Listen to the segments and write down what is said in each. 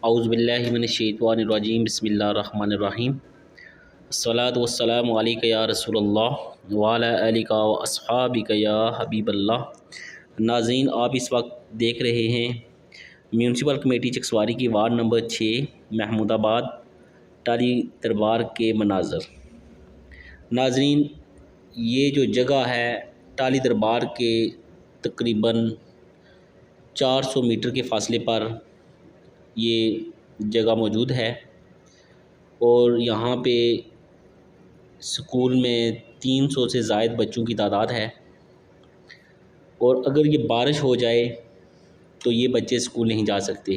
اعوذ باللہ من الشیطان الرجیم بسم اللہ الرحمن الرحیم الصلاۃ والسلام علیک یا رسول اللہ وعلی آلک و اصحابک یا حبیب اللہ۔ ناظرین، آپ اس وقت دیکھ رہے ہیں میونسپل کمیٹی چکسواری کی وارڈ نمبر 6 محمود آباد ٹالی دربار کے مناظر۔ ناظرین، یہ جو جگہ ہے ٹالی دربار کے تقریباً 400 میٹر کے فاصلے پر یہ جگہ موجود ہے، اور یہاں پہ اسکول میں 300 سے زائد بچوں کی تعداد ہے، اور اگر یہ بارش ہو جائے تو یہ بچے اسکول نہیں جا سکتے۔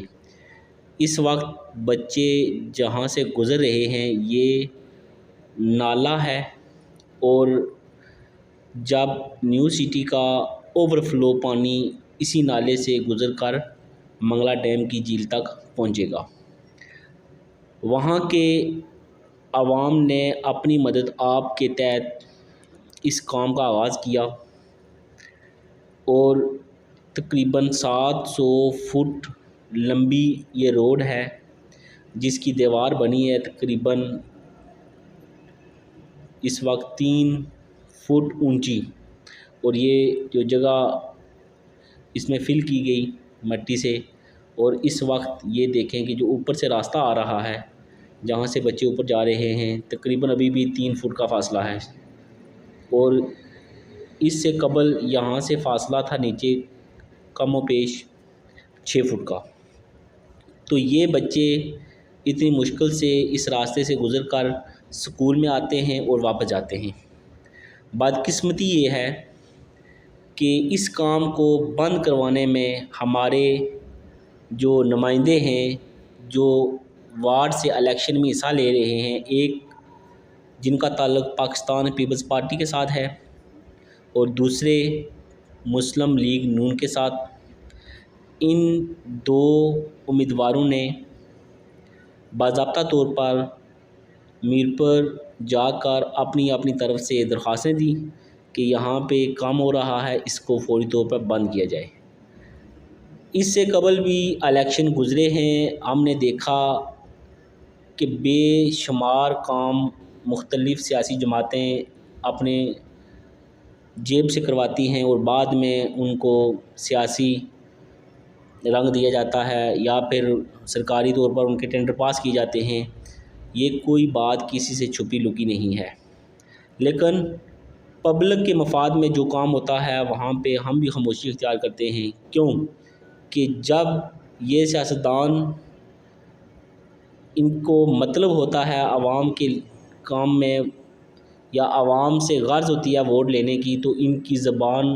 اس وقت بچے جہاں سے گزر رہے ہیں یہ نالہ ہے، اور جب نیو سٹی کا اوور فلو پانی اسی نالے سے گزر کر منگلا ڈیم کی جھیل تک پہنچے گا۔ وہاں کے عوام نے اپنی مدد آپ کے تحت اس کام کا آغاز کیا، اور تقریباً 700 فٹ لمبی یہ روڈ ہے جس کی دیوار بنی ہے تقریباً اس وقت 3 فٹ اونچی، اور یہ جو جگہ اس میں فل کی گئی مٹی سے، اور اس وقت یہ دیکھیں کہ جو اوپر سے راستہ آ رہا ہے جہاں سے بچے اوپر جا رہے ہیں تقریباً ابھی بھی 3 فٹ کا فاصلہ ہے، اور اس سے قبل یہاں سے فاصلہ تھا نیچے کم و بیش 6 فٹ کا۔ تو یہ بچے اتنی مشکل سے اس راستے سے گزر کر اسکول میں آتے ہیں اور واپس جاتے ہیں۔ بدقسمتی یہ ہے کہ اس کام کو بند کروانے میں ہمارے جو نمائندے ہیں جو وارڈ سے الیکشن میں حصہ لے رہے ہیں، ایک جن کا تعلق پاکستان پیپلز پارٹی کے ساتھ ہے اور دوسرے مسلم لیگ نون کے ساتھ، ان دو امیدواروں نے باضابطہ طور پر میر جا کر اپنی طرف سے درخواستیں دیں کہ یہاں پہ کام ہو رہا ہے، اس کو فوری طور پر بند کیا جائے۔ اس سے قبل بھی الیکشن گزرے ہیں، ہم نے دیکھا کہ بے شمار کام مختلف سیاسی جماعتیں اپنے جیب سے کرواتی ہیں، اور بعد میں ان کو سیاسی رنگ دیا جاتا ہے یا پھر سرکاری طور پر ان کے ٹینڈر پاس کیے جاتے ہیں۔ یہ کوئی بات کسی سے چھپی لکی نہیں ہے، لیکن پبلک کے مفاد میں جو کام ہوتا ہے وہاں پہ ہم بھی خاموشی اختیار کرتے ہیں۔ کیوں کہ جب یہ سیاستدان ان کو مطلب ہوتا ہے عوام کے کام میں یا عوام سے غرض ہوتی ہے ووٹ لینے کی، تو ان کی زبان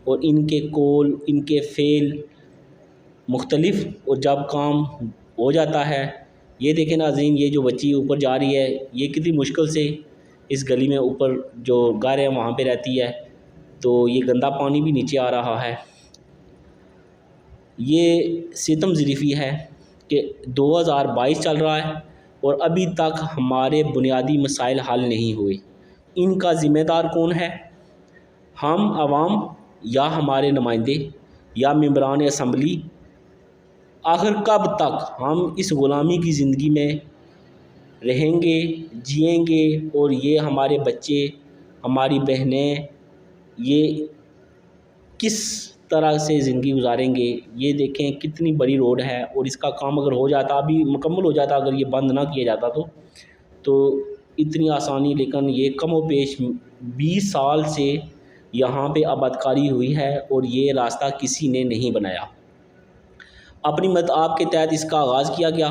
اور ان کے قول، ان کے فعل مختلف، اور جب کام ہو جاتا ہے یہ دیکھیں ناظرین، یہ جو بچی اوپر جا رہی ہے یہ کتنی مشکل سے اس گلی میں اوپر جو گھر ہے وہاں پہ رہتی ہے، تو یہ گندا پانی بھی نیچے آ رہا ہے۔ یہ ستم ظریفی ہے کہ 2022 چل رہا ہے اور ابھی تک ہمارے بنیادی مسائل حل نہیں ہوئے۔ ان کا ذمہ دار کون ہے؟ ہم عوام یا ہمارے نمائندے یا ممبران اسمبلی؟ آخر کب تک ہم اس غلامی کی زندگی میں رہیں گے، جئیں گے، اور یہ ہمارے بچے، ہماری بہنیں یہ کس طرح سے زندگی گزاریں گے؟ یہ دیکھیں کتنی بڑی روڈ ہے، اور اس کا کام اگر ہو جاتا، ابھی مکمل ہو جاتا، اگر یہ بند نہ کیا جاتا تو اتنی آسانی، لیکن یہ کم و بیش 20 سال سے یہاں پہ آبادکاری ہوئی ہے اور یہ راستہ کسی نے نہیں بنایا۔ اپنی مدد آپ کے تحت اس کا آغاز کیا گیا،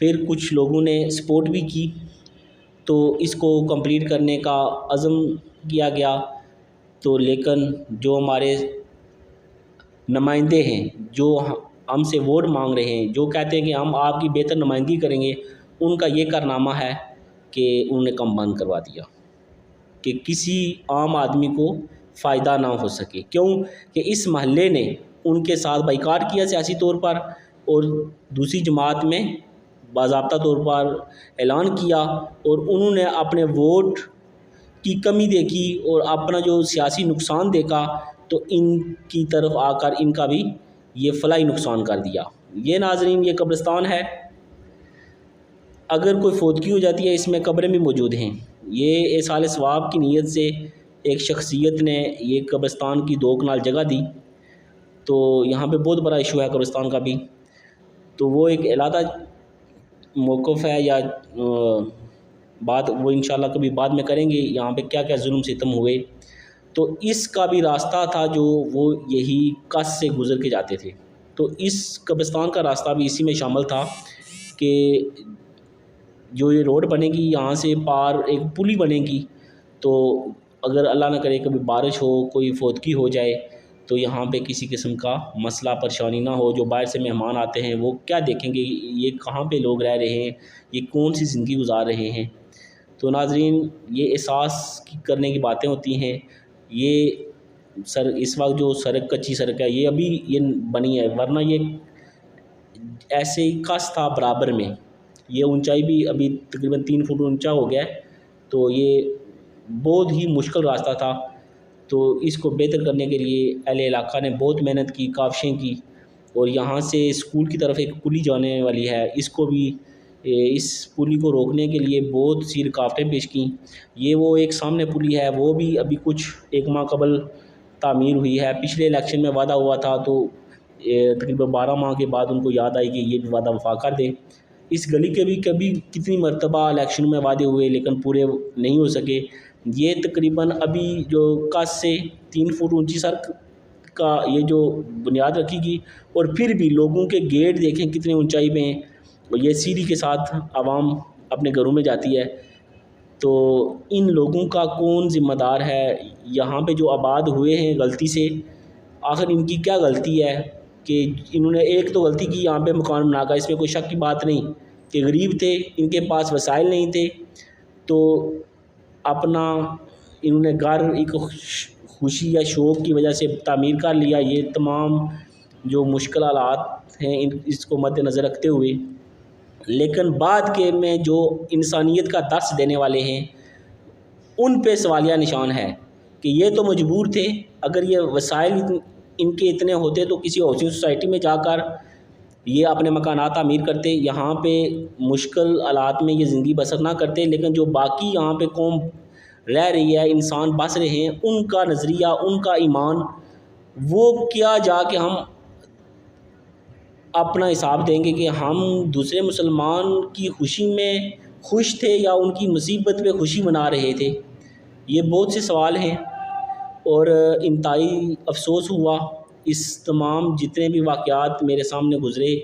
پھر کچھ لوگوں نے سپورٹ بھی کی، تو اس کو کمپلیٹ کرنے کا عزم کیا گیا، تو لیکن جو ہمارے نمائندے ہیں جو ہم سے ووٹ مانگ رہے ہیں، جو کہتے ہیں کہ ہم آپ کی بہتر نمائندگی کریں گے، ان کا یہ کارنامہ ہے کہ انہوں نے کام بند کروا دیا کہ کسی عام آدمی کو فائدہ نہ ہو سکے۔ کیوں کہ اس محلے نے ان کے ساتھ بائیکاٹ کیا سیاسی طور پر، اور دوسری جماعت میں باضابطہ طور پر اعلان کیا، اور انہوں نے اپنے ووٹ کی کمی دیکھی اور اپنا جو سیاسی نقصان دیکھا، تو ان کی طرف آ کر ان کا بھی یہ فلاحی نقصان کر دیا۔ یہ ناظرین یہ قبرستان ہے، اگر کوئی فوتگی ہو جاتی ہے اس میں قبریں بھی موجود ہیں۔ یہ ایصال ثواب کی نیت سے ایک شخصیت نے یہ قبرستان کی 2 کنال جگہ دی، تو یہاں پہ بہت بڑا ایشو ہے قبرستان کا بھی، تو وہ ایک علیحدہ موقف ہے یا بات وہ انشاءاللہ کبھی بعد میں کریں گے، یہاں پہ کیا کیا ظلم ستم ہوئے۔ تو اس کا بھی راستہ تھا جو وہ یہی کس سے گزر کے جاتے تھے، تو اس قبرستان کا راستہ بھی اسی میں شامل تھا کہ جو یہ روڈ بنے گی یہاں سے پار ایک پلی بنے گی، تو اگر اللہ نہ کرے کبھی بارش ہو کوئی فوتگی ہو جائے تو یہاں پہ کسی قسم کا مسئلہ پریشانی نہ ہو، جو باہر سے مہمان آتے ہیں وہ کیا دیکھیں گے یہ کہاں پہ لوگ رہ رہے ہیں، یہ کون سی زندگی گزار رہے ہیں۔ تو ناظرین یہ احساس کرنے کی باتیں ہوتی ہیں۔ یہ اس وقت جو سڑک کچی سڑک ہے یہ ابھی یہ بنی ہے، ورنہ یہ ایسے ہی کس تھا برابر میں، یہ اونچائی بھی ابھی تقریباً 3 فٹ اونچا ہو گیا ہے، تو یہ بہت ہی مشکل راستہ تھا۔ تو اس کو بہتر کرنے کے لیے اہل علاقہ نے بہت محنت کی، کاوشیں کی، اور یہاں سے اسکول کی طرف ایک پلی جانے والی ہے، اس کو بھی اس پلی کو روکنے کے لیے بہت سی رکاوٹیں پیش کیں۔ یہ وہ ایک سامنے پلی ہے، وہ بھی ابھی کچھ 1 ماہ قبل تعمیر ہوئی ہے، پچھلے الیکشن میں وعدہ ہوا تھا، تو تقریباً 12 ماہ کے بعد ان کو یاد آئی کہ یہ بھی وعدہ وفا کر دیں۔ اس گلی کے بھی کبھی کتنی مرتبہ الیکشن میں وعدے ہوئے لیکن پورے نہیں ہو سکے۔ یہ تقریباً ابھی جو کس سے 3 فٹ اونچی سڑک کا یہ جو بنیاد رکھی گی، اور پھر بھی لوگوں کے گیٹ دیکھیں کتنے اونچائی پہ ہیں، اور یہ سیڑھی کے ساتھ عوام اپنے گھروں میں جاتی ہے۔ تو ان لوگوں کا کون ذمہ دار ہے؟ یہاں پہ جو آباد ہوئے ہیں غلطی سے، آخر ان کی کیا غلطی ہے کہ انہوں نے ایک تو غلطی کی یہاں پہ مکان بنا کر، اس میں کوئی شک کی بات نہیں کہ غریب تھے، ان کے پاس وسائل نہیں تھے، تو اپنا انہوں نے گھر ایک خوشی یا شوق کی وجہ سے تعمیر کر لیا۔ یہ تمام جو مشکل حالات ہیں اس کو مد نظر رکھتے ہوئے، لیکن بعد کے میں جو انسانیت کا درس دینے والے ہیں ان پہ سوالیہ نشان ہے کہ یہ تو مجبور تھے، اگر یہ وسائل ان کے اتنے ہوتے تو کسی ہاؤسنگ سوسائٹی میں جا کر یہ اپنے مکانات تعمیر کرتے، یہاں پہ مشکل حالات میں یہ زندگی بسر نہ کرتے۔ لیکن جو باقی یہاں پہ قوم رہ رہی ہے، انسان بس رہے ہیں، ان کا نظریہ، ان کا ایمان، وہ کیا جا کے ہم اپنا حساب دیں گے کہ ہم دوسرے مسلمان کی خوشی میں خوش تھے یا ان کی مصیبت پہ خوشی منا رہے تھے؟ یہ بہت سے سوال ہیں، اور انتہائی افسوس ہوا اس تمام جتنے بھی واقعات میرے سامنے گزرے،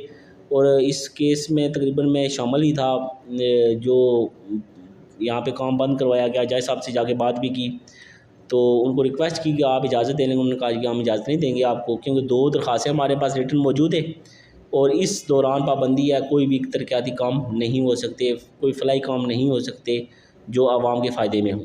اور اس کیس میں تقریباً میں شامل ہی تھا، جو یہاں پہ کام بند کروایا گیا، جج صاحب سے جا کے بات بھی کی، تو ان کو ریکویسٹ کی کہ آپ اجازت دے لیں گے، انہوں نے کہا کہ ہم اجازت نہیں دیں گے آپ کو، کیونکہ 2 درخواستیں ہمارے پاس ریٹن موجود ہے، اور اس دوران پابندی ہے، کوئی بھی ترقیاتی کام نہیں ہو سکتے، کوئی فلاحی کام نہیں ہو سکتے جو عوام کے فائدے میں ہوں۔